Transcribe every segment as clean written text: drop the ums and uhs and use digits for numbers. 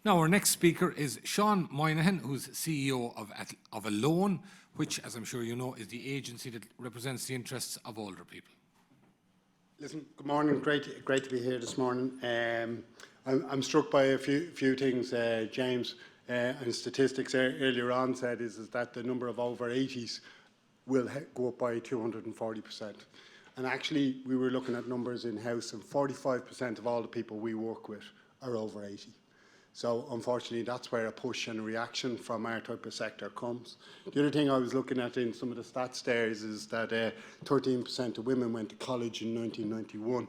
Now, our next speaker is Seán Moynihan, who's CEO of Alone, which, as I'm sure you know, is the agency that represents the interests of older people. Listen, good morning. Great to be here this morning. I'm struck by a few things James and statistics earlier on said is that the number of over 80s will go up by 240%. And actually, we were looking at numbers in-house, and 45% of all the people we work with are over 80. So unfortunately, that's where a push and a reaction from our type of sector comes. The other thing I was looking at in some of the stats there is that 13% of women went to college in 1991.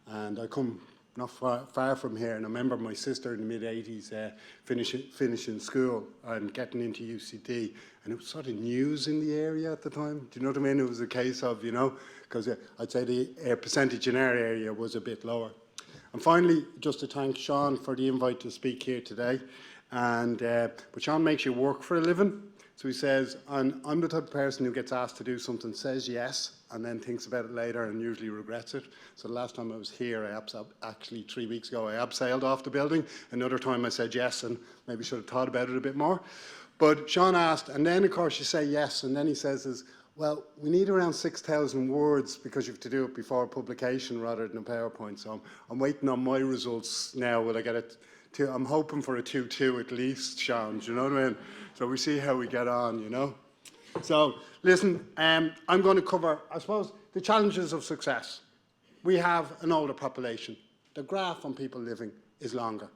And I come not far from here, and I remember my sister in the mid-80s finishing school and getting into UCD, and it was sort of news in the area at the time. Do you know what I mean? It was a case of, you know, because I'd say the percentage in our area was a bit lower. And finally, just to thank Seán for the invite to speak here today. And but Seán makes you work for a living. So he says, I'm the type of person who gets asked to do something, says yes, and then thinks about it later and usually regrets it. So the last time I was here, actually 3 weeks ago, I abseiled off the building. Another time I said yes and maybe should have thought about it a bit more. But Seán asked, and then of course you say yes, and then he says, well, we need around 6,000 words because you have to do it before publication rather than a PowerPoint. So I'm waiting on my results now. Will I get it? I'm hoping for a 2-2 at least, Seán. Do you know what I mean? So we see how we get on, you know. So listen, I'm going to cover, I suppose, the challenges of success. We have an older population. The graph on people living is longer,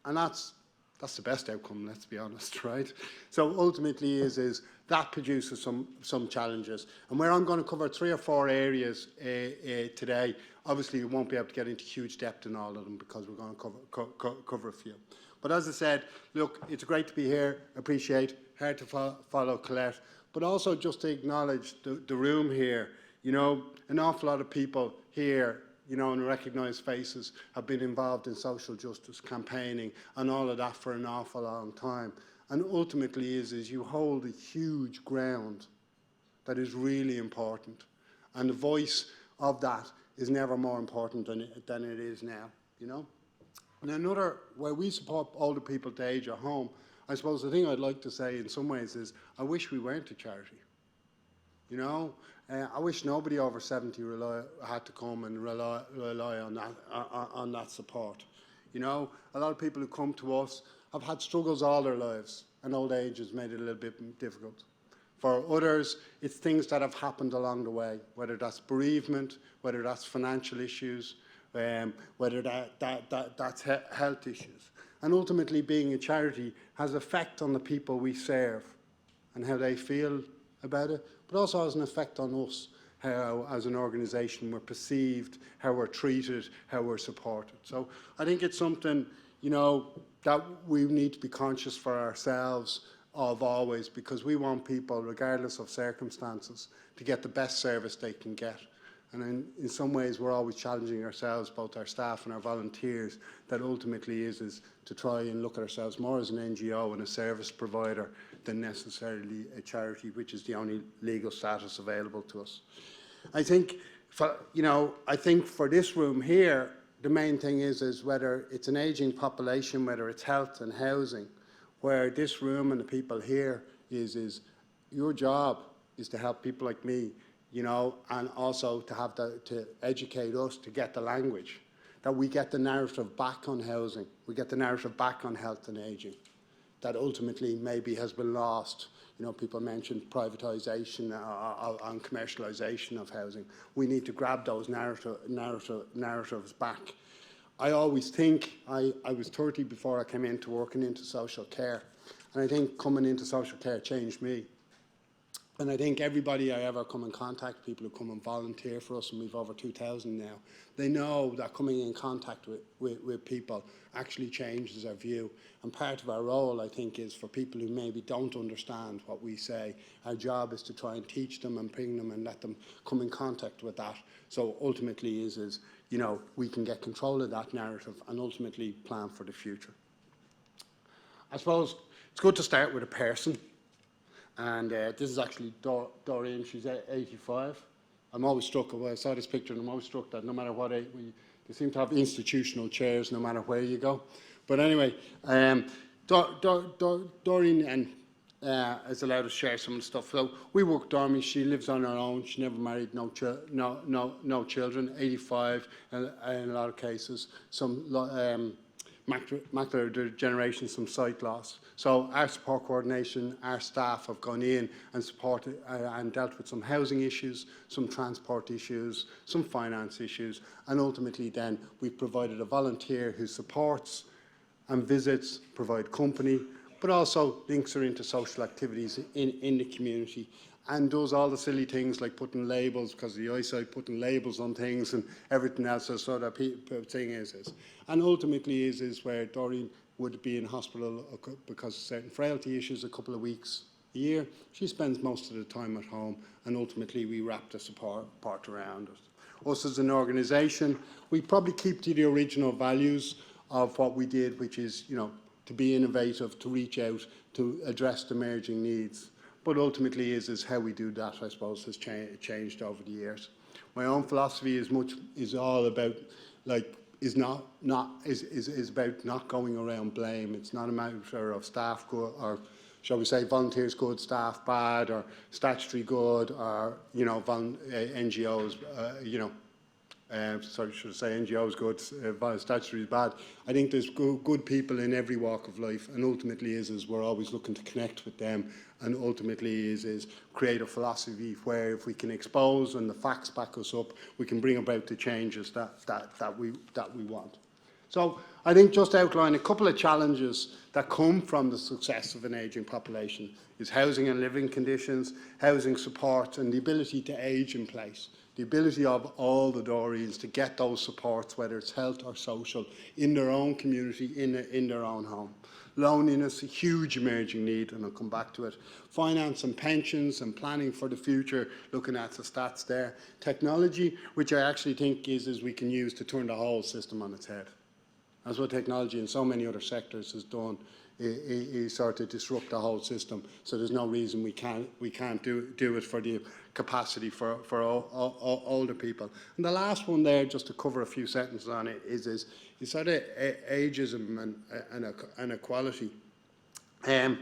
and that's the best outcome, let's be honest, right? So ultimately is that produces some challenges. And where I'm going to cover 3 or 4 areas today, obviously we won't be able to get into huge depth in all of them because we're going to cover a few. But as I said, look, it's great to be here, appreciate, hard to follow Colette, but also just to acknowledge the room here. You know, an awful lot of people here, you know, and recognised faces have been involved in social justice campaigning and all of that for an awful long time. And ultimately is you hold a huge ground that is really important. And the voice of that is never more important than it is now, you know. And another, where we support older people to age at home, I suppose the thing I'd like to say in some ways is I wish we weren't a charity. You know, I wish nobody over 70 had to come and rely on that support. You know, a lot of people who come to us have had struggles all their lives, and old age has made it a little bit difficult. For others, it's things that have happened along the way, whether that's bereavement, whether that's financial issues, whether that's health issues. And ultimately, being a charity has effect on the people we serve and how they feel about it, but also has an effect on us, how as an organisation we're perceived, how we're treated, how we're supported. So I think it's something, you know, that we need to be conscious for ourselves of always, because we want people, regardless of circumstances, to get the best service they can get. And in some ways we're always challenging ourselves, both our staff and our volunteers, that ultimately is to try and look at ourselves more as an NGO and a service provider than necessarily a charity, which is the only legal status available to us. I think, I think for this room here, the main thing is whether it's an ageing population, whether it's health and housing, where this room and the people here is your job is to help people like me, you know, and also to educate us to get the language, that we get the narrative back on housing, we get the narrative back on health and ageing, that ultimately maybe has been lost. You know, people mentioned privatisation and commercialisation of housing. We need to grab those narratives back. I always think, I was 30 before I came into working into social care, and I think coming into social care changed me. And I think everybody I ever come in contact, people who come and volunteer for us, and we've over 2,000 now, they know that coming in contact with people actually changes our view. And part of our role, I think, is for people who maybe don't understand what we say, our job is to try and teach them and bring them and let them come in contact with that. So ultimately is you know, we can get control of that narrative and ultimately plan for the future. I suppose it's good to start with a person. And this is actually Doreen, she's 85. I'm always struck, when I saw this picture, and I'm always struck that no matter what age, they seem to have institutional chairs no matter where you go. But anyway, Doreen and has allowed us to share some of the stuff. So we work with Doreen. She lives on her own. She never married, no children. 85, and in a lot of cases, some macular degeneration, some sight loss. So our support coordination, our staff have gone in and supported and dealt with some housing issues, some transport issues, some finance issues, and ultimately then we've provided a volunteer who supports and visits, provide company, but also links her into social activities in the community and does all the silly things like putting labels, because of the eyesight, putting labels on things and everything else. So that thing is. And ultimately is where Doreen would be in hospital because of certain frailty issues a couple of weeks a year. She spends most of the time at home, and ultimately we wrap the support part around it. Us as an organisation, we probably keep to the original values of what we did, which is, you know, to be innovative, to reach out, to address the emerging needs. But ultimately is how we do that, I suppose, has changed over the years. My own philosophy is all about, like, is about not going around blame. It's not a matter of staff good, or shall we say volunteers good, staff bad, or statutory good, or, you know, NGOs, you know, sorry, should I say NGOs good, statutory is bad. I think there's good people in every walk of life, and ultimately is we're always looking to connect with them, and ultimately is create a philosophy where if we can expose and the facts back us up, we can bring about the changes that we want. So I think just outline a couple of challenges that come from the success of an ageing population is housing and living conditions, housing support, and the ability to age in place. The ability of all the Doreens to get those supports, whether it's health or social, in their own community, in their own home. Loneliness, a huge emerging need, and I'll come back to it. Finance and pensions and planning for the future, looking at the stats there. Technology, which I actually think is we can use to turn the whole system on its head. That's what technology in so many other sectors has done, is sort of disrupt the whole system. So there's no reason we can't do it for the capacity for older people. And the last one there, just to cover a few sentences on it, is sort of ageism and equality. Very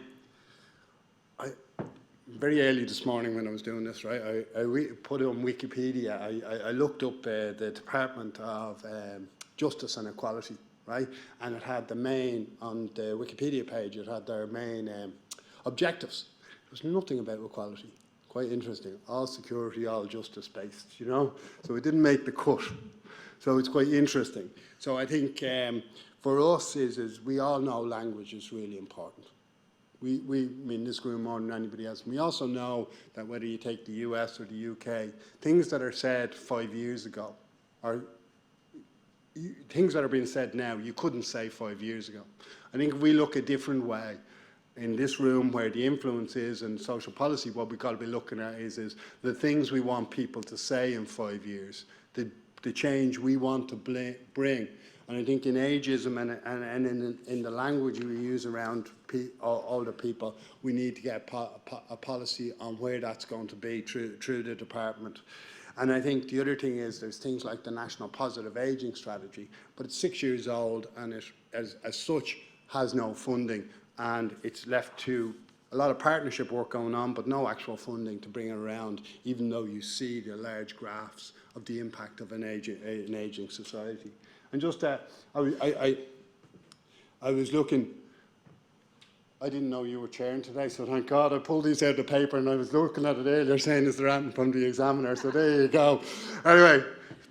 early this morning when I was doing this, right, I put it on Wikipedia. I looked up the Department of Justice and Equality, right, and it had on the Wikipedia page, it had their main objectives. There was nothing about equality. Quite interesting. All security, all justice based, you know. So it didn't make the cut. So it's quite interesting. So I think for us is we all know language is really important. We in this room more than anybody else. We also know that whether you take the US or the UK, things that are said 5 years ago are things that are being said now you couldn't say 5 years ago. I think if we look a different way in this room where the influence is and social policy, what we've got to be looking at is the things we want people to say in 5 years, the change we want to bring. And I think in ageism and in the language we use around older people, we need to get a policy on where that's going to be through the department. And I think the other thing is there's things like the National Positive Ageing Strategy, but it's 6 years old and it, as such, has no funding, and it's left to a lot of partnership work going on, but no actual funding to bring it around, even though you see the large graphs of the impact of an aging society. And just I was looking, I didn't know you were chairing today, so thank God I pulled these out of the paper, and I was looking at it earlier saying, is there anything from the examiner? So there you go. Anyway,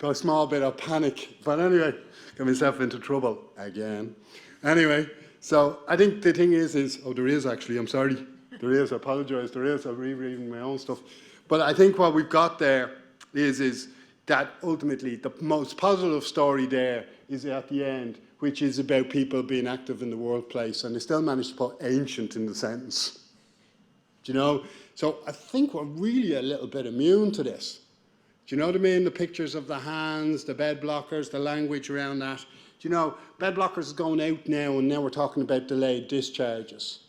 a small bit of panic, but anyway, got myself into trouble again. Anyway, so I think the thing is oh, there is actually, I'm sorry, there is, I apologise, there is, I'm rereading my own stuff. But I think what we've got there is that ultimately the most positive story there is at the end, which is about people being active in the workplace, and they still managed to put ancient in the sentence. Do you know? So I think we're really a little bit immune to this. Do you know what I mean? The pictures of the hands, the bed blockers, the language around that. Do you know, bed blockers is going out now, and now we're talking about delayed discharges.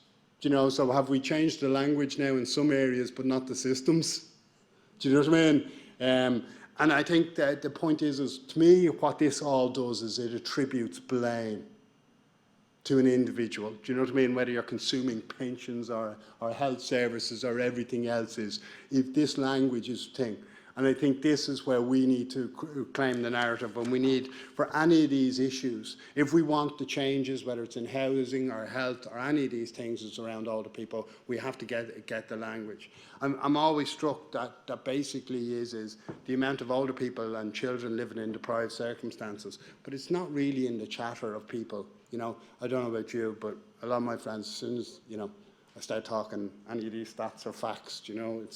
Do you know, so have we changed the language now in some areas, but not the systems? Do you know what I mean? And I think that the point is to me, what this all does is it attributes blame to an individual. Do you know what I mean? Whether you're consuming pensions or health services or everything else is, if this language is a thing. And I think this is where we need to claim the narrative, and we need, for any of these issues, if we want the changes, whether it's in housing or health or any of these things that's around older people, we have to get the language. I'm always struck that basically is the amount of older people and children living in deprived circumstances, but it's not really in the chatter of people. You know, I don't know about you, but a lot of my friends, as soon as, you know, I start talking any of these stats or facts, you know,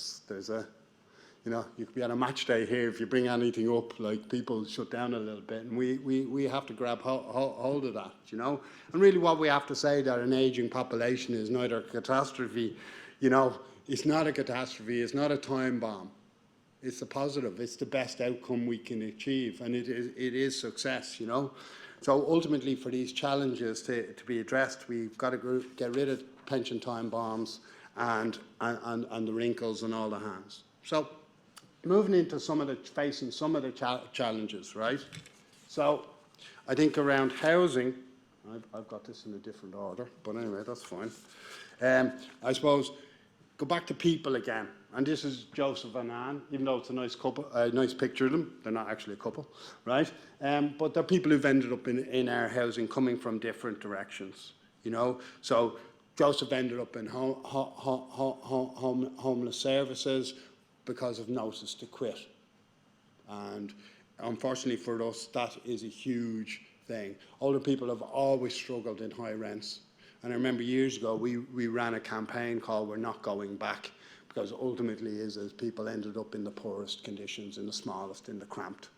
you know, you could be on a match day here, if you bring anything up, like, people shut down a little bit, and we have to grab hold of that, you know. And really what we have to say, that an ageing population is neither a catastrophe, you know, it's not a catastrophe, it's not a time bomb. It's a positive, it's the best outcome we can achieve, and it is success, you know. So ultimately, for these challenges to be addressed, we've got to get rid of pension time bombs and the wrinkles and all the hands. So, moving into facing some of the challenges, right? So, I think around housing, I've got this in a different order, but anyway, that's fine. I suppose, go back to people again, and this is Joseph and Anne, even though it's a nice couple, nice picture of them, they're not actually a couple, right? But they're people who've ended up in our housing, coming from different directions, you know? So, Joseph ended up in homeless services because of notice to quit. And unfortunately for us, that is a huge thing. Older people have always struggled in high rents. And I remember years ago, we ran a campaign called We're Not Going Back, because ultimately as people ended up in the poorest conditions, in the smallest, in the cramped.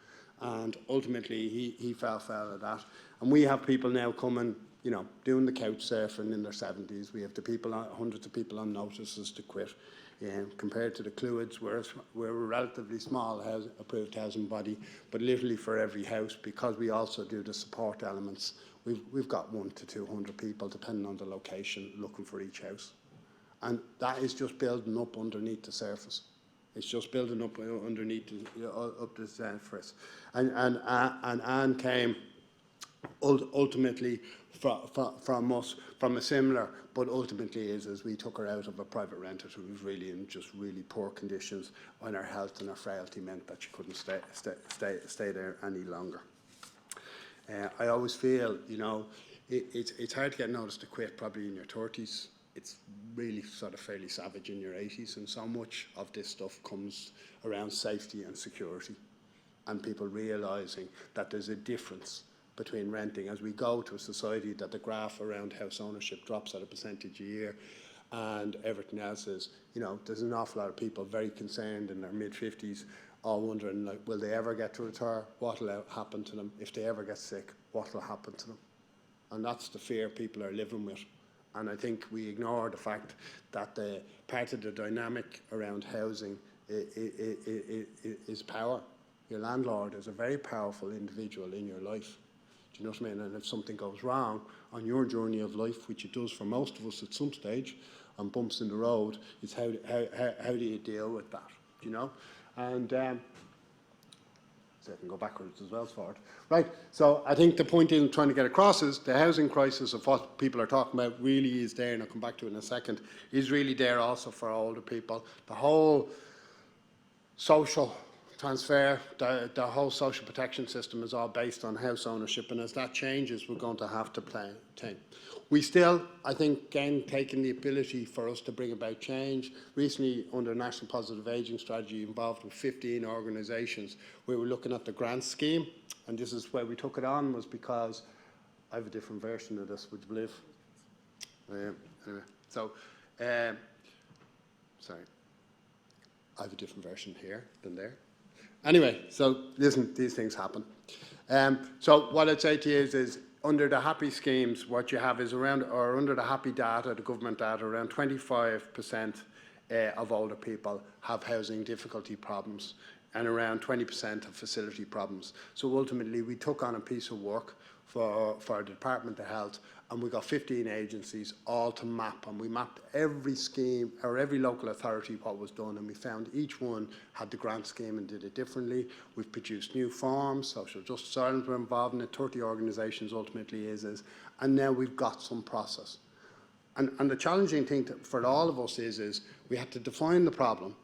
And ultimately he fell at that. And we have people now coming, you know, doing the couch surfing in their 70s. We have hundreds of people on notices to quit. Compared to the Clwyd, we're a relatively small approved housing body, but literally for every house, because we also do the support elements, we've got 100 to 200 people, depending on the location, looking for each house. And that is just building up underneath the surface. It's just building up underneath up the surface. And Anne came ultimately from us, from a similar, but ultimately is we took her out of a private renter who was really in just really poor conditions, when her health and her frailty meant that she couldn't stay there any longer. I always feel, you know, it's hard to get notice to quit probably in your 30s. It's really sort of fairly savage in your 80s, and so much of this stuff comes around safety and security, and people realising that there's a difference between renting as we go to a society that the graph around house ownership drops at a percentage a year, and everything else is, you know, there's an awful lot of people very concerned in their mid-50s, all wondering, like, will they ever get to retire? What will happen to them? If they ever get sick, what will happen to them? And that's the fear people are living with. And I think we ignore the fact that the part of the dynamic around housing is power. Your landlord is a very powerful individual in your life. Do you know what I mean? And if something goes wrong on your journey of life, which it does for most of us at some stage, and bumps in the road, it's how do you deal with that? Do you know? And so I can go backwards as well as forward. Right, so I think the point in trying to get across is the housing crisis of what people are talking about really is there, and I'll come back to it in a second, is really there also for older people. The whole social transfer, the whole social protection system is all based on house ownership, and as that changes, we're going to have to play. We still, I think, again, taking the ability for us to bring about change. Recently, under National Positive Ageing Strategy, involved with 15 organisations, we were looking at the grant scheme, and this is where we took it on, was because I have a different version of this, would you believe? Anyway, so, sorry, I have a different version here than there. Anyway, so listen, these things happen. So what I'd say to you is under the HAPPY schemes, what you have is around, or under the HAPPY data, the government data, around 25% of older people have housing difficulty problems. and around 20% of facility problems. So ultimately, we took on a piece of work for the Department of Health, and we got 15 agencies all to map, and we mapped every scheme or every local authority what was done, and we found each one had the grant scheme and did it differently. We've produced new forms. Social Justice Ireland were involved in it, 30 organisations ultimately and now we've got some process. And the challenging thing for all of us is we had to define the problem.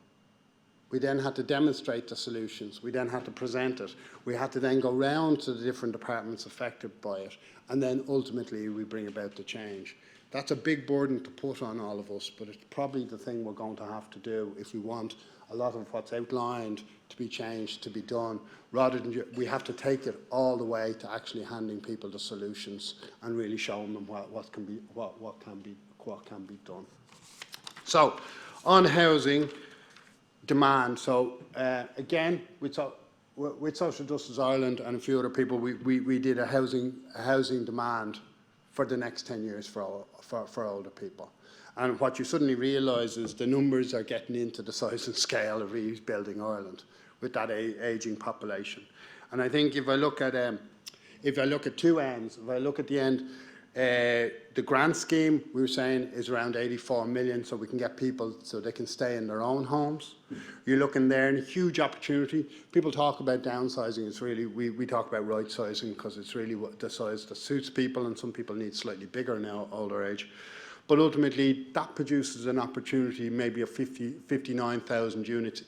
We then had to demonstrate the solutions. We then had to present it. We had to then go round to the different departments affected by it. And then ultimately we bring about the change. That's a big burden to put on all of us, but it's probably the thing we're going to have to do if we want a lot of what's outlined to be changed, to be done, rather than we have to take it all the way to actually handing people the solutions and really showing them what can be done. So, on housing, demand. So again, with Social Justice Ireland and a few other people, we did a housing demand for the next 10 years for older people. And what you suddenly realise is the numbers are getting into the size and scale of rebuilding Ireland with that ageing population. And I think if I look at two ends, if I look at the end, the grant scheme we were saying is around 84 million, so we can get people so they can stay in their own homes. You're looking there and a huge opportunity. People talk about downsizing. It's really we talk about right sizing because it's really the size that suits people, and some people need slightly bigger now, older age. But ultimately, that produces an opportunity maybe of 59,000 units.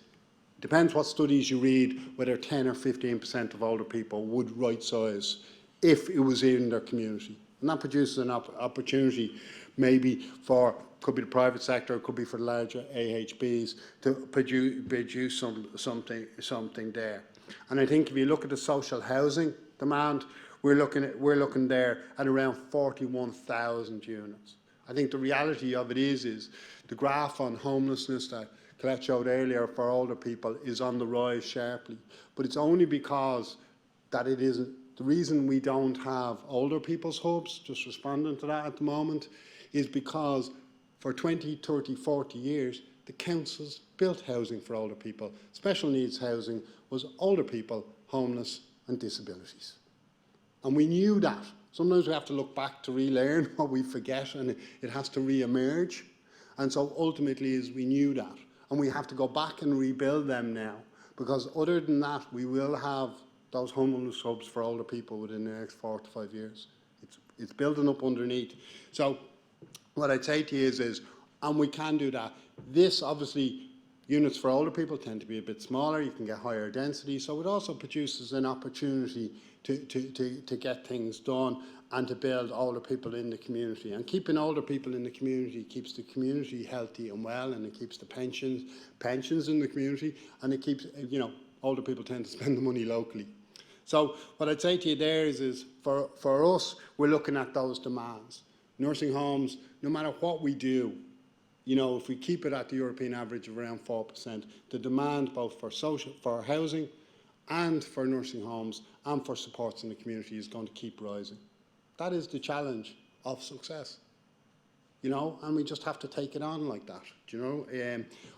Depends what studies you read, whether 10 or 15% of older people would right size if it was in their community. And that produces an opportunity maybe for, could be the private sector, it could be for the larger AHBs to produce something there. And I think if you look at the social housing demand, we're looking there at around 41,000 units. I think the reality of it is the graph on homelessness that Colette showed earlier for older people is on the rise sharply. But it's only because that it isn't. The reason we don't have older people's hubs, just responding to that at the moment, is because for 20, 30, 40 years, the councils built housing for older people. Special needs housing was older people, homeless and disabilities. And we knew that. Sometimes we have to look back to relearn what we forget, and it has to re-emerge. And so ultimately we knew that. And we have to go back and rebuild them now, because other than that, we will have those homeless hubs for older people within the next 4 to 5 years. It's building up underneath. So what I'd say to you is, and we can do that. This, obviously, units for older people tend to be a bit smaller. You can get higher density. So it also produces an opportunity to get things done and to build older people in the community. And keeping older people in the community keeps the community healthy and well, and it keeps the pensions in the community, and it keeps, older people tend to spend the money locally. So what I'd say to you there is for us, we're looking at those demands. Nursing homes, no matter what we do, if we keep it at the European average of around 4%, the demand both for housing and for nursing homes and for supports in the community is going to keep rising. That is the challenge of success, and we just have to take it on like that,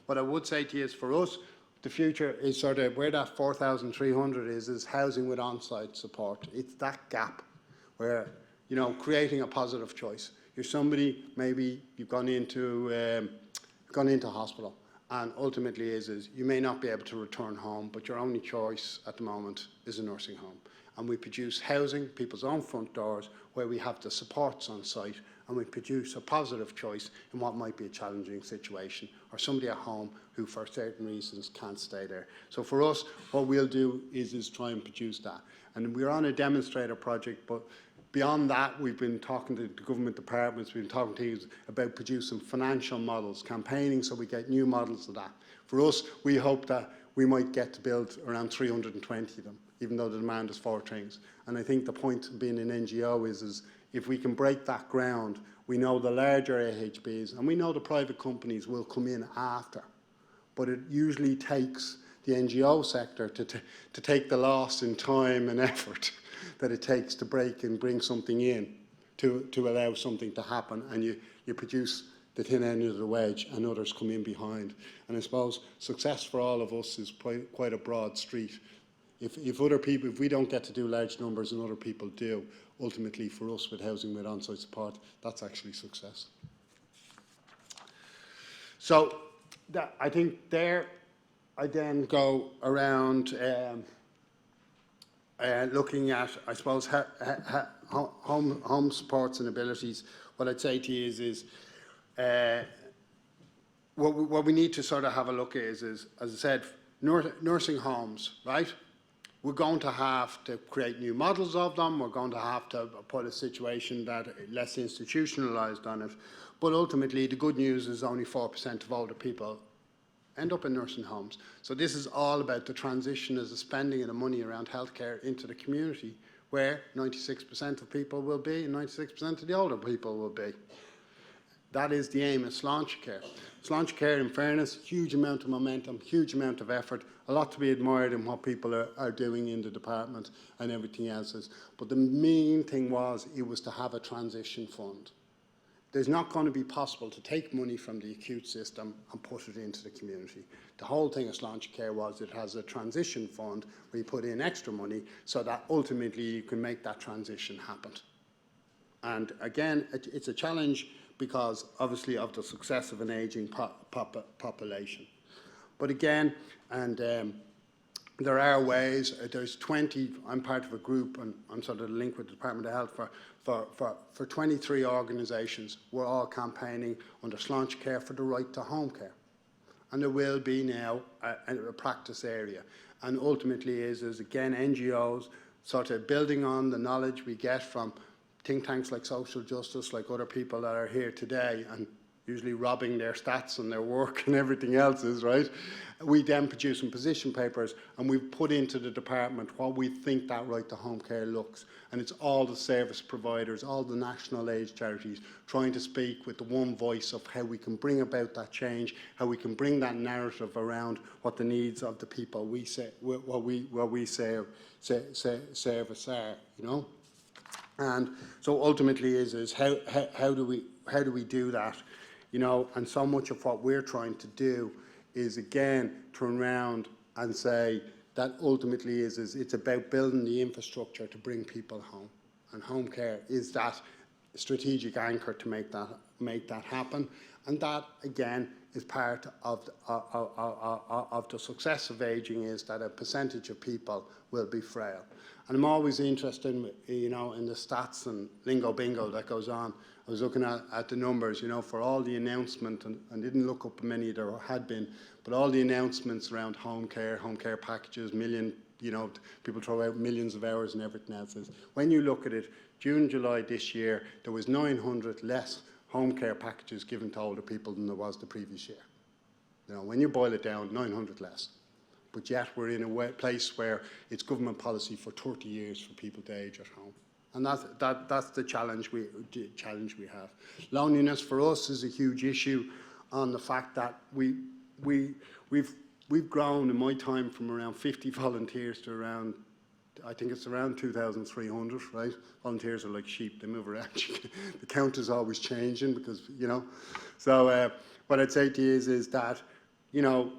What I would say to you is for us, the future is sort of where that 4,300 is housing with on-site support. It's that gap where, creating a positive choice. You're somebody, maybe you've gone into hospital, and ultimately is you may not be able to return home, but your only choice at the moment is a nursing home. And we produce housing, people's own front doors, where we have the supports on site, and we produce a positive choice in what might be a challenging situation, or somebody at home who for certain reasons can't stay there. So for us, what we'll do is try and produce that. And we're on a demonstrator project, but beyond that, we've been talking to the government departments, we've been talking to you about producing financial models, campaigning so we get new models of that. For us, we hope that we might get to build around 320 of them, even though the demand is 4 things. And I think the point of being an NGO is if we can break that ground, we know the larger AHBs and we know the private companies will come in after. But it usually takes the NGO sector to take the loss in time and effort that it takes to break and bring something in to allow something to happen, and you produce the thin end of the wedge and others come in behind. And I suppose success for all of us is quite a broad street. If other people, if we don't get to do large numbers and other people do, ultimately for us with housing with on-site support, that's actually success. So I think there I then go around looking at, I suppose, home supports and abilities. What I'd say to you is what we need to sort of have a look at is as I said, nursing homes, right? We're going to have to create new models of them. We're going to have to put a situation that less institutionalised on it. But ultimately, the good news is only 4% of older people end up in nursing homes. So this is all about the transition as the spending of the money around healthcare into the community, where 96% of people will be and 96% of the older people will be. That is the aim of Sláintecare. Sláintecare, in fairness, huge amount of momentum, huge amount of effort, a lot to be admired in what people are doing in the department and everything else is. But the main thing was, it was to have a transition fund. There's not going to be possible to take money from the acute system and put it into the community. The whole thing of Sláintecare was it has a transition fund where you put in extra money so that ultimately you can make that transition happen. And again, it's a challenge because obviously of the success of an ageing population. But again, and there are ways, there's 20, I'm part of a group and I'm sort of linked with the Department of Health for 23 organisations. We're all campaigning under Sláintecare for the right to home care. And there will be now a practice area. And ultimately is again, NGOs sort of building on the knowledge we get from think tanks like Social Justice, like other people that are here today, and usually robbing their stats and their work and everything else is, right? We then produce some position papers and we've put into the department what we think that right to home care looks. And it's all the service providers, all the national age charities trying to speak with the one voice of how we can bring about that change, how we can bring that narrative around what the needs of the people we say, what we service are, you know? And so ultimately is how do we do that, you know? And so much of what we're trying to do is again turn around and say that ultimately is it's about building the infrastructure to bring people home, and home care is that strategic anchor to make that happen. And that again is part of the success of ageing, is that a percentage of people will be frail. And I'm always interested in, you know, in the stats and lingo bingo that goes on. I was looking at the numbers, you know, for all the announcement, and didn't look up many there had been, but all the announcements around home care packages, you know, people throw out millions of hours and everything else. When you look at it, June, July this year, there was 900 less home care packages given to older people than there was the previous year. You know, when you boil it down, 900 less. But yet we're in a place where it's government policy for 30 years for people to age at home. And that's the challenge we have. Loneliness for us is a huge issue on the fact that we've grown in my time from around 50 volunteers to around, I think it's around 2,300, right? Volunteers are like sheep, they move around. The count is always changing because, you know. So what I'd say to you is that, you know,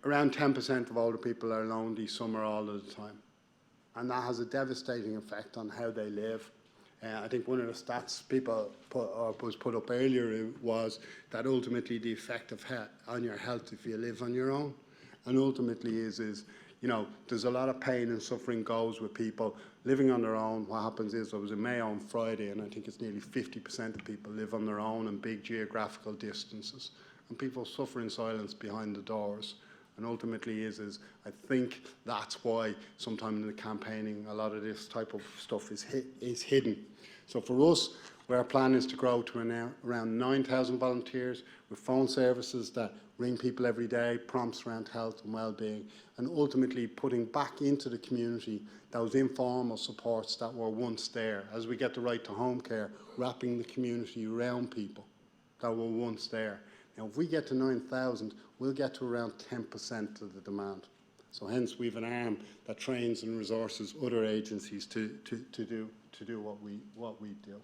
around 10% of older people are lonely, some or all of the time. And that has a devastating effect on how they live. I think one of the stats people was put up earlier was that ultimately the effect of on your health if you live on your own. And ultimately is you know, there's a lot of pain and suffering goes with people living on their own. What happens is, I was in Mayo on Friday, and I think it's nearly 50% of people live on their own in big geographical distances. And people suffer in silence behind the doors. And ultimately is I think that's why sometimes in the campaigning a lot of this type of stuff is hidden. So for us, our plan is to grow to around 9,000 volunteers with phone services that ring people every day, prompts around health and well-being, and ultimately putting back into the community those informal supports that were once there. As we get the right to home care, wrapping the community around people that were once there. Now, if we get to 9,000, we'll get to around 10% of the demand. So hence, we have an arm that trains and resources other agencies to do what we do.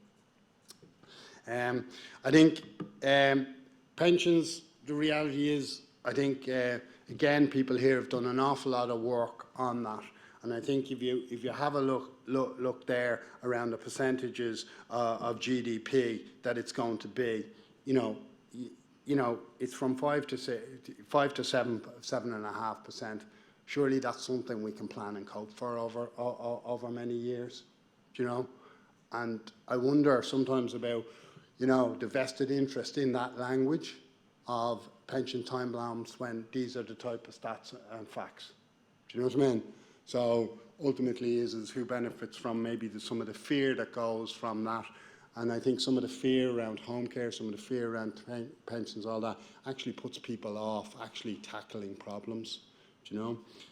I think pensions, the reality is, I think, again, people here have done an awful lot of work on that. And I think if you have a look there around the percentages of GDP that it's going to be, it's from 5 to 7.5%. Surely that's something we can plan and cope for over many years, And I wonder sometimes about, the vested interest in that language of pension time bombs when these are the type of stats and facts. Do you know what I mean? So ultimately is who benefits from maybe some of the fear that goes from that. And I think some of the fear around home care, some of the fear around pensions, all that, actually puts people off actually tackling problems.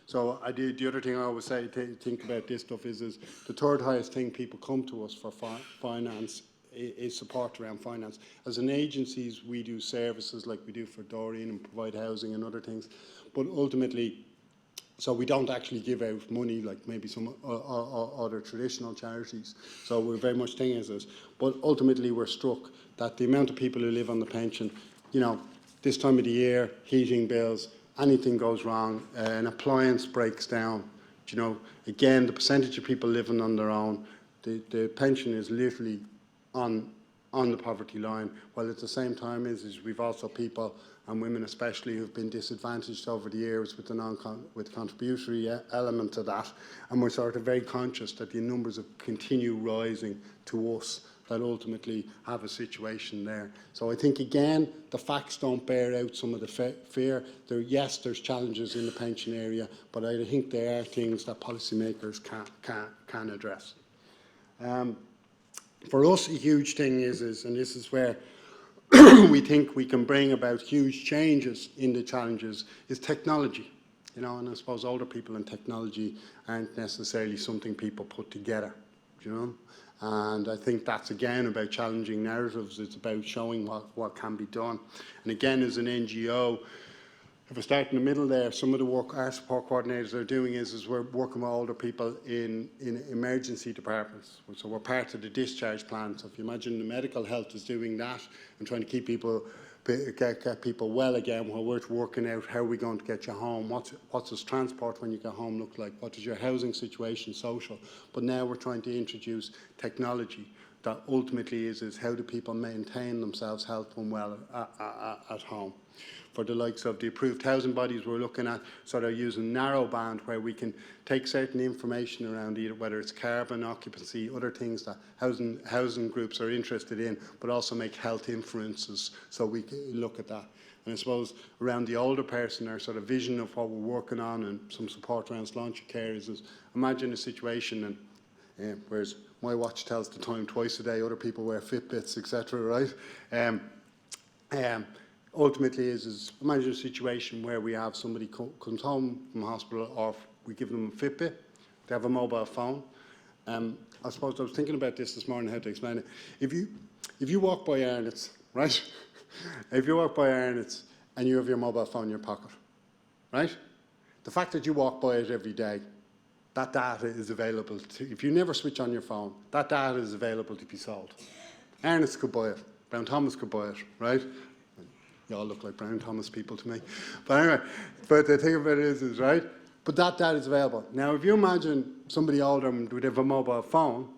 So the other thing I always say, think about this stuff is the third highest thing people come to us for finance is support around finance. As an agencies, we do services like we do for Doreen and provide housing and other things, but ultimately, so we don't actually give out money like maybe some other traditional charities. So we're very much thinking as this, but ultimately we're struck that the amount of people who live on the pension, this time of the year, heating bills, anything goes wrong, an appliance breaks down, again, the percentage of people living on their own, the pension is literally on the poverty line, while at the same time is we've also people, and women especially, who've been disadvantaged over the years with the contributory element of that, and we're sort of very conscious that the numbers will continue rising to us that ultimately have a situation there. So I think, again, the facts don't bear out some of the fear. Yes, there's challenges in the pension area, but I think there are things that policymakers can address. For us, a huge thing is, and this is where we think we can bring about huge changes in the challenges, is technology. And I suppose older people and technology aren't necessarily something people put together, And I think that's, again, about challenging narratives. It's about showing what can be done. And again, as an NGO, if I start in the middle there, some of the work our support coordinators are doing is we're working with older people in emergency departments. So we're part of the discharge plan. So if you imagine the medical health is doing that and trying to keep people, get people well again, while we're working out how are we going to get you home, what's does transport when you get home look like, what is your housing situation, social. But now we're trying to introduce technology that ultimately is how do people maintain themselves health and well at home. For the likes of the approved housing bodies, we're looking at sort of using narrowband where we can take certain information around either whether it's carbon, occupancy, other things that housing groups are interested in, but also make health inferences so we can look at that. And I suppose around the older person, our sort of vision of what we're working on and some support around sláinte care is imagine a situation, and whereas my watch tells the time twice a day, other people wear Fitbits, etc., right? Ultimately is imagine a situation where we have somebody comes home from hospital, or we give them a Fitbit, they have a mobile phone. I suppose I was thinking about this morning, how to explain it. If you walk by Arnott's, right? If you walk by Arnott's and you have your mobile phone in your pocket, right? The fact that you walk by it every day, that data is available to, if you never switch on your phone, that data is available to be sold. Arnott's could buy it, Brown Thomas could buy it, right? You all look like Brown Thomas people to me. But anyway, but the thing about it is right? But that data is available. Now, if you imagine somebody older would have a mobile phone,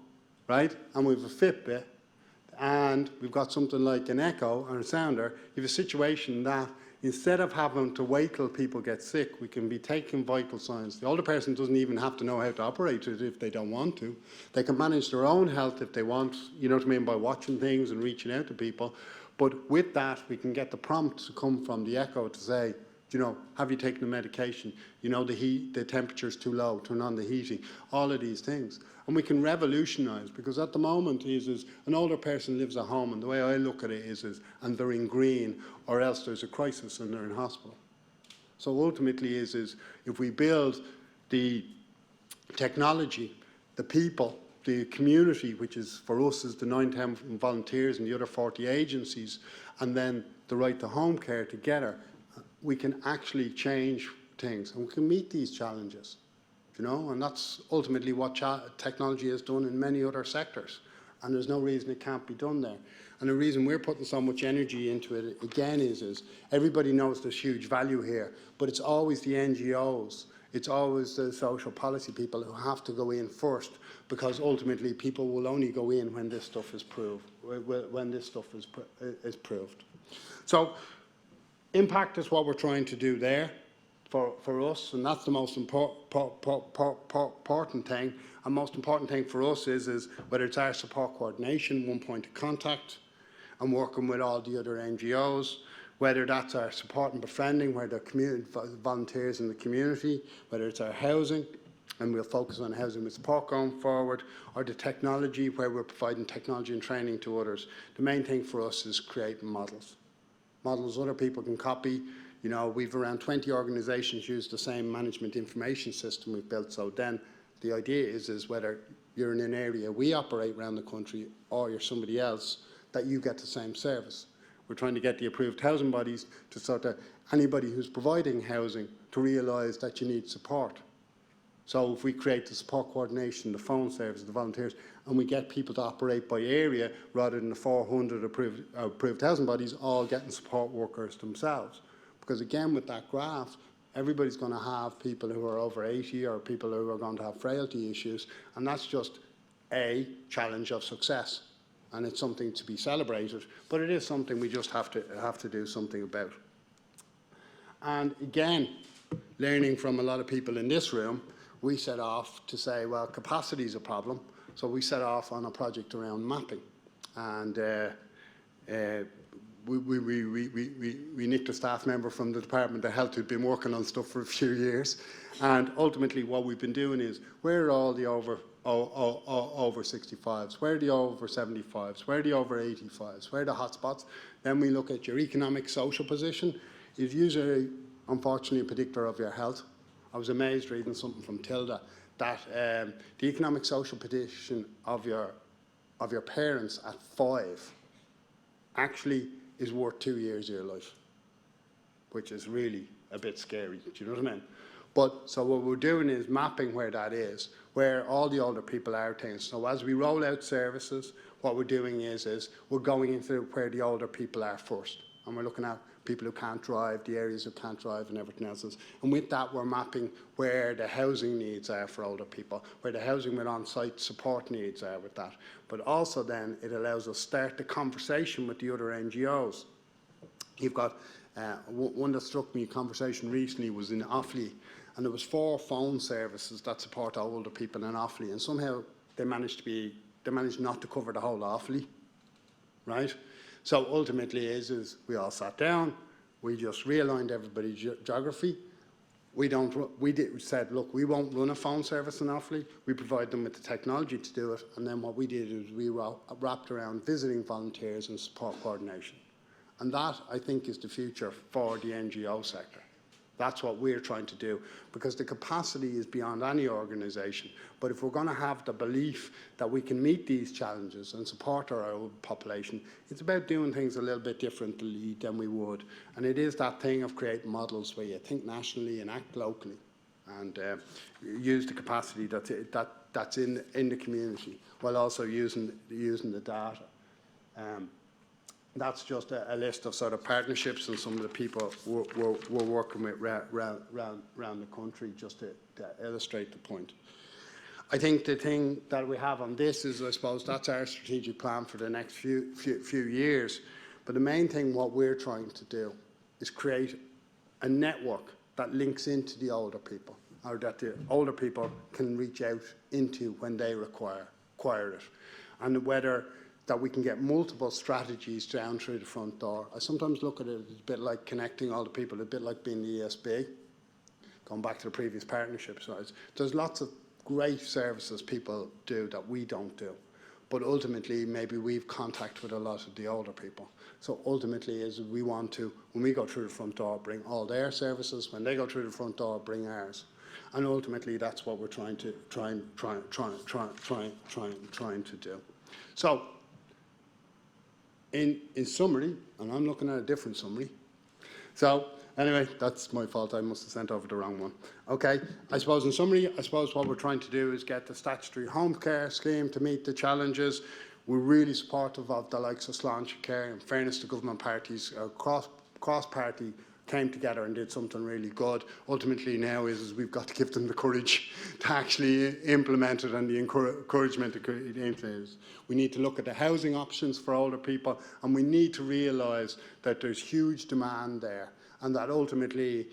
right? And we have a Fitbit, and we've got something like an Echo or a sounder, you have a situation that instead of having to wait till people get sick, we can be taking vital signs. The older person doesn't even have to know how to operate it if they don't want to. They can manage their own health if they want, you know what I mean, by watching things and reaching out to people. But with that, we can get the prompt to come from the Echo to say, have you taken the medication? The temperature's too low, turn on the heating, all of these things. And we can revolutionise, because at the moment is an older person lives at home, and the way I look at it is and they're in green, or else there's a crisis and they're in hospital. So ultimately is if we build the technology, the people, the community, which is for us is the 9-10 volunteers and the other 40 agencies, and then the right to home care together, we can actually change things and we can meet these challenges, and that's ultimately what technology has done in many other sectors. and there's no reason it can't be done there. And the reason we're putting so much energy into it, again, is everybody knows there's huge value here, but it's always the NGOs, it's always the social policy people who have to go in first, because ultimately people will only go in when this stuff is proved, when this stuff is proved. So impact is what we're trying to do there for us, and that's the most important thing. And most important thing for us is whether it's our support coordination, one point of contact, and working with all the other NGOs, whether that's our support and befriending, where the community volunteers in the community, whether it's our housing, and we'll focus on housing with support going forward, or the technology, where we're providing technology and training to others. The main thing for us is creating models. Models other people can copy. You know, we've around 20 organisations use the same management information system we've built. So then the idea is whether you're in an area we operate around the country or you're somebody else, that you get the same service. We're trying to get the approved housing bodies to sort of anybody who's providing housing to realise that you need support. So if we create the support coordination, the phone service, the volunteers, and we get people to operate by area rather than the 400 approved housing bodies all getting support workers themselves. Because again, with that graph, everybody's going to have people who are over 80 or people who are going to have frailty issues, and that's just a challenge of success. And it's something to be celebrated, but it is something we just have to do something about. And again, learning from a lot of people in this room, we set off to say, well, capacity is a problem. So we set off on a project around mapping. And we nicked a staff member from the Department of Health who'd been working on stuff for a few years. And ultimately what we've been doing is, where are all the over 65s, where are the over 75s, where are the over 85s, where are the hotspots? Then we look at your economic social position. It's usually, unfortunately, a predictor of your health. I was amazed reading something from Tilda that the economic social position of your parents at 5 actually is worth 2 years of your life, which is really a bit scary. Do you know what I mean? But so what we're doing is mapping where that is, where all the older people are things. So as we roll out services, what we're doing is we're going into where the older people are first. And we're looking at people who can't drive, the areas who can't drive and everything else. And with that, we're mapping where the housing needs are for older people, where the housing with on-site support needs are with that. But also then it allows us to start the conversation with the other NGOs. You've got one that struck me, a conversation recently was in Offaly, and there was 4 phone services that support older people in Offaly, and somehow they managed not to cover the whole of Offaly, right? So ultimately is we all sat down, we just realigned everybody's geography. We said, look, we won't run a phone service in Offaly. We provide them with the technology to do it, and then what we did is we wrapped around visiting volunteers and support coordination. And that, I think, is the future for the NGO sector. That's what we're trying to do, because the capacity is beyond any organisation. But if we're going to have the belief that we can meet these challenges and support our old population, it's about doing things a little bit differently than we would. And it is that thing of creating models where you think nationally and act locally, and use the capacity that's in the community, while also using the data. That's just a list of sort of partnerships and some of the people we're working with around the country, just to illustrate the point. I think the thing that we have on this is, I suppose, that's our strategic plan for the next few years. But the main thing what we're trying to do is create a network that links into the older people, or that the older people can reach out into when they require it. And whether that we can get multiple strategies down through the front door. I sometimes look at it as a bit like connecting all the people, a bit like being the ESB, going back to the previous partnership sides. There's lots of great services people do that we don't do. But ultimately, maybe we've contact with a lot of the older people. So ultimately, is we want to, when we go through the front door, bring all their services. When they go through the front door, bring ours. And ultimately, that's what we're trying to do. So, in summary, and I'm looking at a different summary. So anyway, that's my fault. I must have sent over the wrong one. Okay, I suppose in summary, what we're trying to do is get the statutory home care scheme to meet the challenges. We're really supportive of the likes of Sláinte Care. In fairness to government parties, cross-party came together and did something really good. Ultimately now is we've got to give them the courage to actually implement it and the encouragement to implement it. We need to look at the housing options for older people, and we need to realise that there's huge demand there, and that ultimately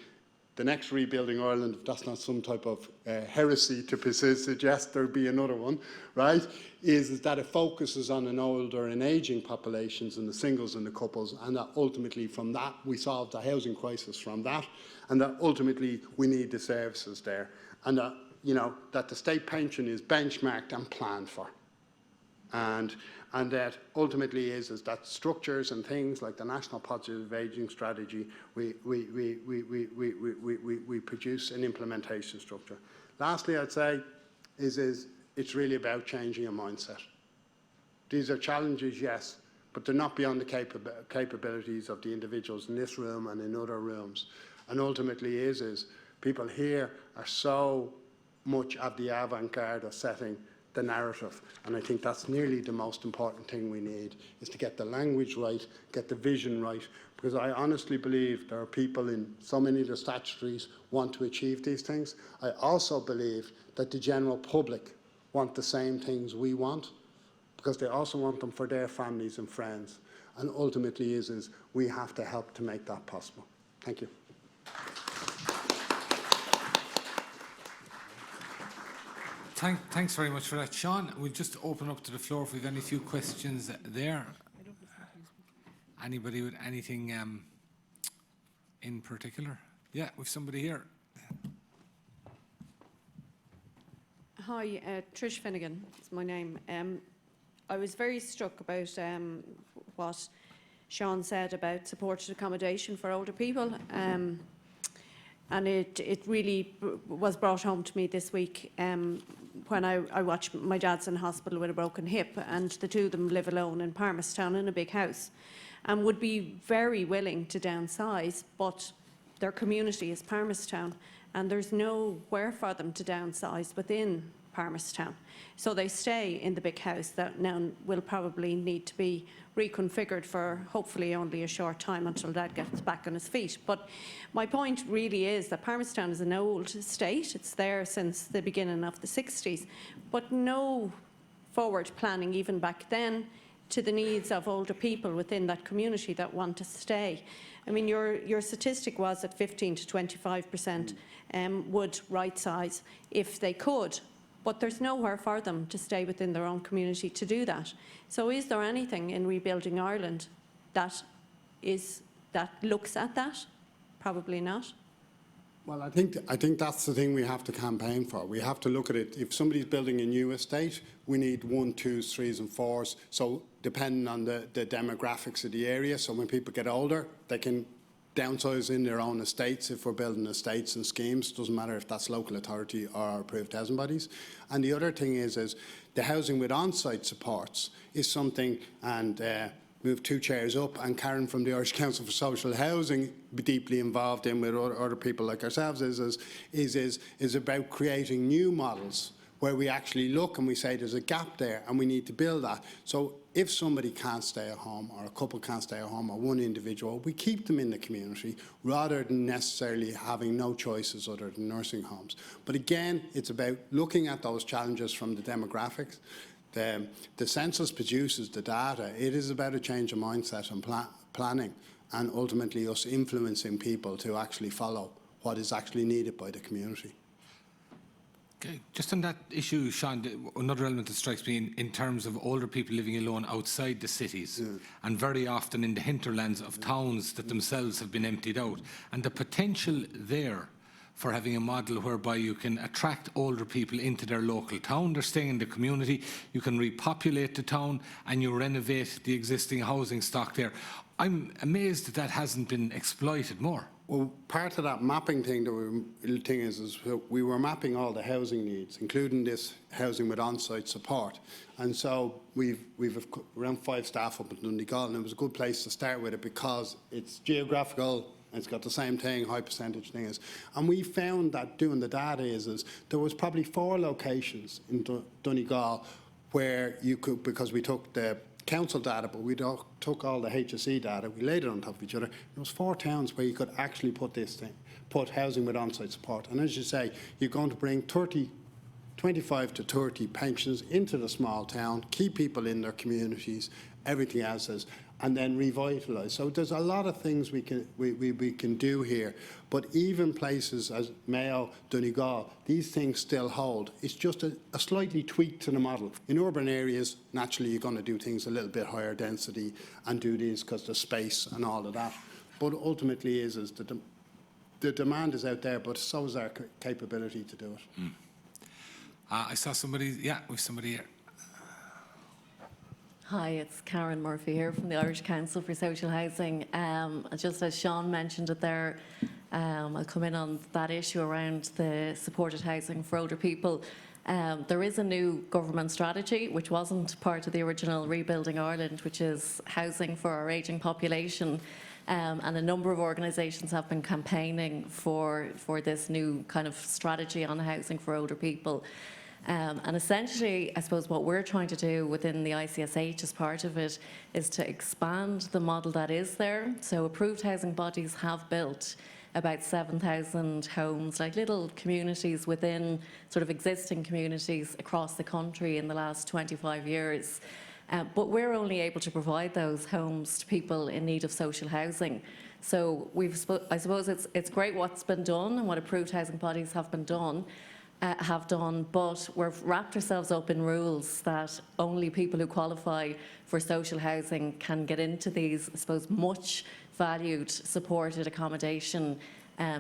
the next Rebuilding Ireland, if that's not some type of heresy to suggest there'd be another one, right, is that it focuses on an older and ageing populations and the singles and the couples, and that ultimately from that we solve the housing crisis from that, and that ultimately we need the services there, and that, you know, that the state pension is benchmarked and planned for. And that ultimately is that structures and things like the National Positive Ageing Strategy, we produce an implementation structure. Lastly, I'd say is it's really about changing a mindset. These are challenges, yes, but they're not beyond the capabilities of the individuals in this room and in other rooms. And ultimately is people here are so much of the avant-garde of setting the narrative, and I think that's nearly the most important thing we need, is to get the language right, get the vision right, because I honestly believe there are people in so many of the statutories want to achieve these things. I also believe that the general public want the same things we want, because they also want them for their families and friends, and ultimately is we have to help to make that possible. Thank you. Thanks very much for that, Seán. We'll just open up to the floor if we've any few questions there. Anybody with anything in particular? Yeah, we've somebody here. Hi, Trish Finnegan is my name. I was very struck about what Seán said about supported accommodation for older people. And it really was brought home to me this week when I watched my dad's in hospital with a broken hip, and the two of them live alone in Palmerstown in a big house and would be very willing to downsize, but their community is Palmerstown and there's nowhere for them to downsize within Palmerstown. So they stay in the big house that now will probably need to be reconfigured for hopefully only a short time until Dad gets back on his feet. But my point really is that Palmerstown is an old estate. It's there since the beginning of the 60s, but no forward planning even back then to the needs of older people within that community that want to stay. I mean, your statistic was that 15 to 25% would right size if they could. But there's nowhere for them to stay within their own community to do that. So is there anything in Rebuilding Ireland that looks at that? Probably not. Well, I think that's the thing we have to campaign for. We have to look at it. If somebody's building a new estate, we need 1, 2s, 3s and 4s. So depending on the demographics of the area, so when people get older, they can downsize in their own estates if we're building estates and schemes. Doesn't matter if that's local authority or approved housing bodies. And the other thing is the housing with on-site supports is something, and move 2 chairs up, and Karen from the Irish Council for Social Housing be deeply involved in with other people like ourselves is about creating new models where we actually look and we say there's a gap there and we need to build that. So if somebody can't stay at home, or a couple can't stay at home, or one individual, we keep them in the community rather than necessarily having no choices other than nursing homes. But again, it's about looking at those challenges from the demographics. The census produces the data. It is about a change of mindset and planning, and ultimately us influencing people to actually follow what is actually needed by the community. Okay. Just on that issue, Seán, another element that strikes me in terms of older people living alone outside the cities, and very often in the hinterlands of towns that themselves have been emptied out, and the potential there for having a model whereby you can attract older people into their local town. They're staying in the community, you can repopulate the town, and you renovate the existing housing stock there. I'm amazed that hasn't been exploited more. Well, part of that mapping thing is we were mapping all the housing needs, including this housing with on-site support. And so we've around 5 staff up in Donegal, and it was a good place to start with it because it's geographical, and it's got the same thing, high percentage thing is. And we found that doing the data is there was probably 4 locations in Donegal where you could, because we took the council data, but we took all the HSE data, we laid it on top of each other. There was 4 towns where you could actually put this thing, put housing with on-site support. And as you say, you're going to bring 25 to 30 pensions into the small town, keep people in their communities, everything else is, and then revitalise. So there's a lot of things we can do here. But even places as Mayo, Donegal, these things still hold. It's just a slightly tweak to the model. In urban areas, naturally, you're going to do things a little bit higher density and do these because there's space and all of that. But ultimately is the demand is out there, but so is our capability to do it. I saw somebody, with somebody here. Hi, it's Karen Murphy here from the Irish Council for Social Housing. Just as Sean mentioned it there, I'll come in on that issue around the supported housing for older people. There is a new government strategy, which wasn't part of the original Rebuilding Ireland, which is housing for our ageing population. And a number of organisations have been campaigning for this new kind of strategy on housing for older people. And essentially, I suppose what we're trying to do within the ICSH as part of it is to expand the model that is there. So approved housing bodies have built about 7,000 homes, like little communities within sort of existing communities across the country in the last 25 years. But we're only able to provide those homes to people in need of social housing. So I suppose it's great what's been done and what approved housing bodies have done, but we've wrapped ourselves up in rules that only people who qualify for social housing can get into these, I suppose, much valued supported accommodation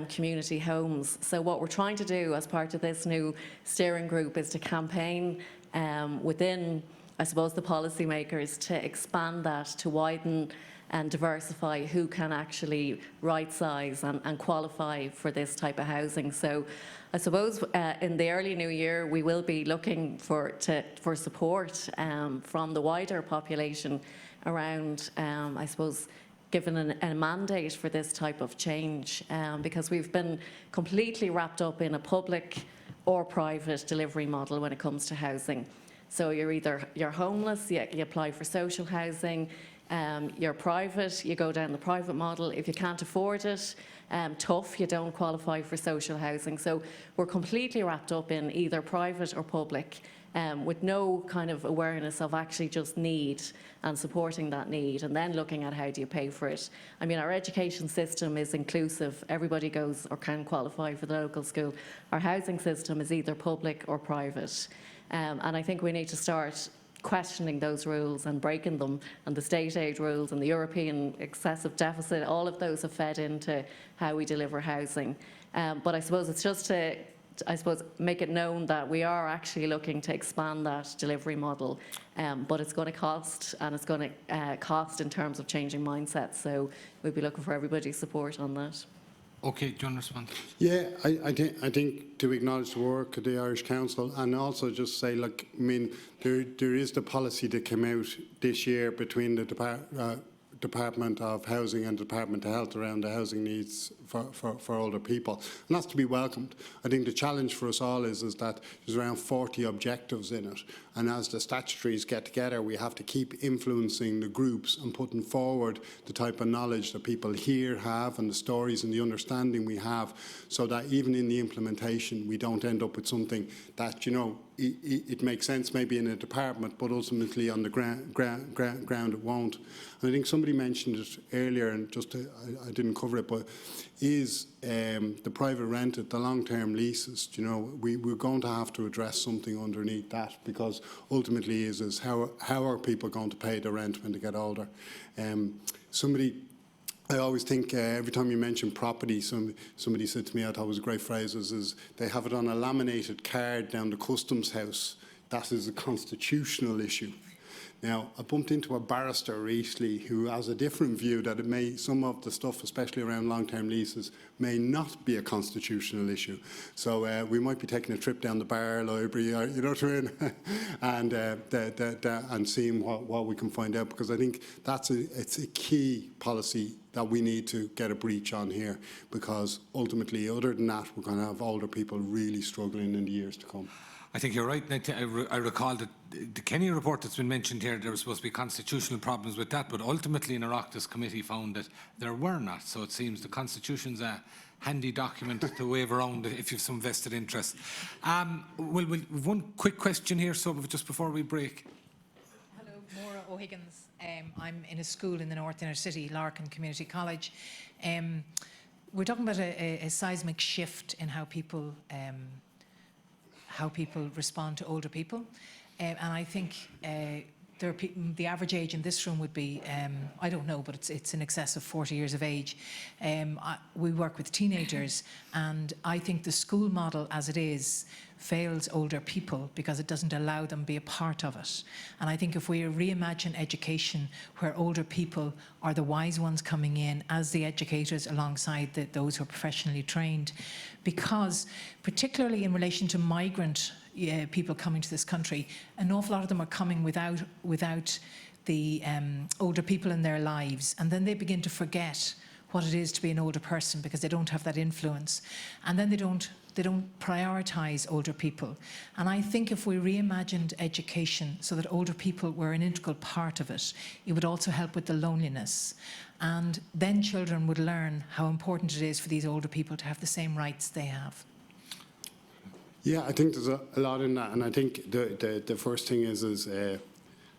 community homes. So what we're trying to do as part of this new steering group is to campaign within, I suppose, the policymakers to expand that, to widen and diversify who can actually right-size and qualify for this type of housing. So I suppose in the early new year, we will be looking for support from the wider population around, I suppose, given a mandate for this type of change, because we've been completely wrapped up in a public or private delivery model when it comes to housing. So you're homeless, you apply for social housing, you're private, you go down the private model. If you can't afford it, tough, you don't qualify for social housing. So we're completely wrapped up in either private or public, with no kind of awareness of actually just need and supporting that need, and then looking at how do you pay for it. I mean, our education system is inclusive. Everybody goes or can qualify for the local school. Our housing system is either public or private. And I think we need to start questioning those rules and breaking them, and the state aid rules and the European excessive deficit, all of those have fed into how we deliver housing. But I suppose it's just to, make it known that we are actually looking to expand that delivery model, but it's going to cost, and it's going to cost in terms of changing mindsets. So we'll be looking for everybody's support on that. Okay, do you want to respond? Yeah, I think to acknowledge the work of the Irish Council, and also just say, look, I mean, there is the policy that came out this year between the Department of Housing and Department of Health around the housing needs for older people, and that's to be welcomed. I think the challenge for us all is that there's around 40 objectives in it, and as the statutories get together, we have to keep influencing the groups and putting forward the type of knowledge that people here have and the stories and the understanding we have, so that even in the implementation we don't end up with something that, you know, it makes sense maybe in a department, but ultimately on the ground it won't. And I think somebody mentioned it earlier, and just I didn't cover it, but is the private rented, the long-term leases. You know, we're going to have to address something underneath that, because ultimately is how are people going to pay the rent when they get older? I always think every time you mention property, somebody said to me, I thought it was a great phrase, is they have it on a laminated card down the customs house. That is a constitutional issue. Now, I bumped into a barrister recently who has a different view that some of the stuff, especially around long-term leases, may not be a constitutional issue. So we might be taking a trip down the bar library, you know what I mean, and seeing what we can find out, because I think it's a key policy that we need to get a breach on here, because ultimately, other than that, we're going to have older people really struggling in the years to come. I think you're right. I recall that the Kenny report that's been mentioned here, there was supposed to be constitutional problems with that, but ultimately an Oireachtas committee found that there were not. So it seems the Constitution's a handy document to wave around if you've some vested interest. We've one quick question here, so just before we break. Hello, Maura O'Higgins. I'm in a school in the North Inner City, Larkin Community College. We're talking about a seismic shift in how people respond to older people. And I think the average age in this room would be, I don't know, but it's in excess of 40 years of age. We work with teenagers, and I think the school model as it is fails older people because it doesn't allow them to be a part of it. And I think if we reimagine education where older people are the wise ones coming in as the educators alongside those who are professionally trained, because particularly in relation to migrant people coming to this country, an awful lot of them are coming without the older people in their lives, and then they begin to forget what it is to be an older person because they don't have that influence, and then they don't prioritise older people. And I think if we reimagined education so that older people were an integral part of it, it would also help with the loneliness. And then children would learn how important it is for these older people to have the same rights they have. Yeah, I think there's a lot in that, and I think the first thing is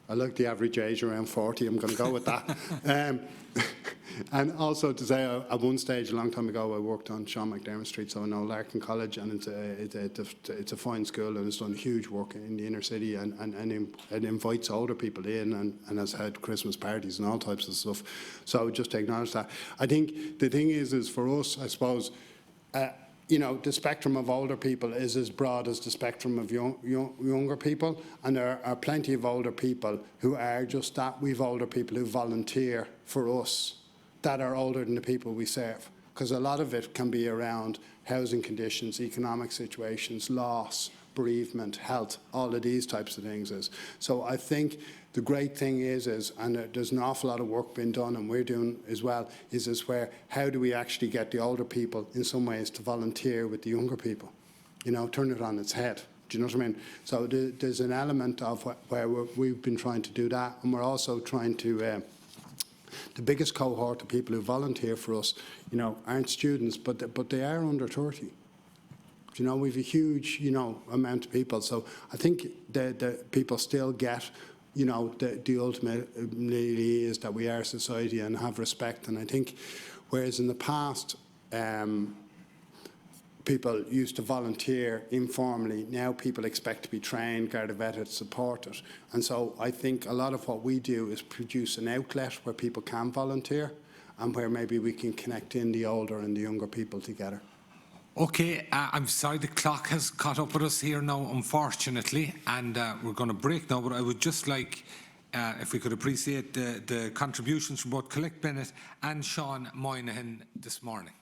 I like the average age around 40. I'm going to go with that. And also to say, at one stage a long time ago, I worked on Seán McDermott Street, so I know Larkin College, and it's a fine school, and it's done huge work in the inner city, and it invites older people in, and has had Christmas parties and all types of stuff. So just to acknowledge that, I think the thing is for us, I suppose. You know, the spectrum of older people is as broad as the spectrum of younger people, and there are plenty of older people who are just that. We've older people who volunteer for us that are older than the people we serve, because a lot of it can be around housing conditions, economic situations, loss, bereavement, health, all of these types of things. So I think the great thing is and there's an awful lot of work being done, and we're doing as well, is where how do we actually get the older people in some ways to volunteer with the younger people, you know, turn it on its head. Do you know what I mean? So there's an element of where we've been trying to do that, and we're also trying to the biggest cohort of people who volunteer for us, you know, aren't students, but they are under 30. You know, we've a huge, you know, amount of people. So I think the people still get, you know, the ultimate is that we are a society and have respect. And I think, whereas in the past, people used to volunteer informally, now people expect to be trained, guarded, vetted, supported. And so I think a lot of what we do is produce an outlet where people can volunteer, and where maybe we can connect in the older and the younger people together. Okay, I'm sorry the clock has caught up with us here now, unfortunately, and we're going to break now, but I would just like, if we could appreciate the contributions from both Colette Bennett and Seán Moynihan this morning.